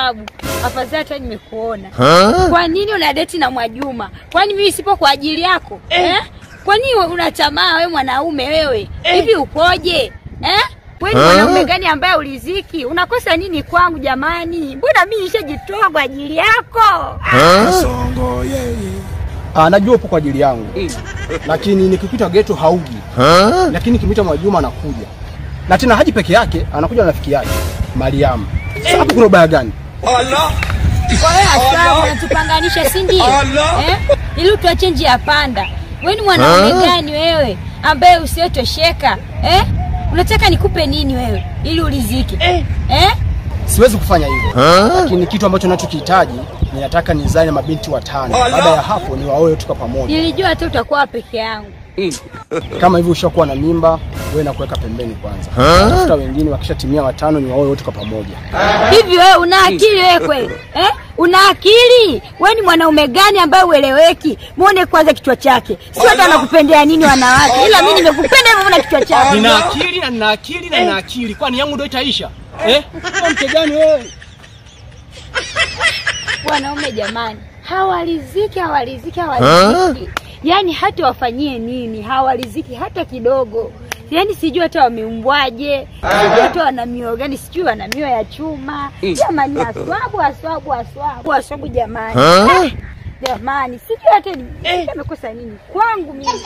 sababu afadhali hata nimekuona. Kwa nini una date na Mwajuma? Kwani mimi sipo kwa ajili yako? Kwa nini unatamaa wewe mwanaume wewe? Hivi upoje? Wewe ni mwanaume gani ambaye uliziki? Unakosa nini kwangu jamani? Mbona mimi nishajitoa kwa ajili yako? Songo yeye. Najua upo kwa ajili yangu. Lakini nikikuita geto hauji. Lakini nikimwita Mwajuma anakuja. Na tena haji peke yake, anakuja na rafiki yake, Mariam. Sasa hapo kuna ubaya gani? Allah. Kwa hiyo asabu unatupanganisha si ndio? Ili tuache njia panda. Wewe ni mwanaume gani wewe ambaye usiotosheka? Unataka nikupe nini wewe ili uliziki? Siwezi kufanya hivyo. Lakini kitu ambacho ninachokihitaji, ninataka nizae na mabinti 5. Baada ya hapo ni waoe tuka pamoja. Nilijua tu utakuwa peke yangu. Kama hivyo ushakuwa na mimba, wewe na kuweka pembeni kwanza. Tafuta wengine wakishatimia 5 ni waoe wote kwa pamoja. Hivi wewe una akili wewe kweli? Una akili? Wewe ni mwanaume gani ambaye ueleweki? Muone kwanza kichwa chake. Sio hata anakupendea nini wanawake. Ila mimi nimekupenda hivyo na kichwa chake. Nina akili na nina akili na nina akili. Kwani yangu ndio itaisha? Mke gani wewe? Wanaume jamani, hawaliziki. Yaani hata wafanyie nini, hawaliziki hata kidogo. Yaani sijui hata wameumbwaje, sijui hata wana mioyo gani, sijui wana mioyo ya chuma. Jamani aswabu jamani. Jamani, sijui hata nimekosa nini kwangu mimi.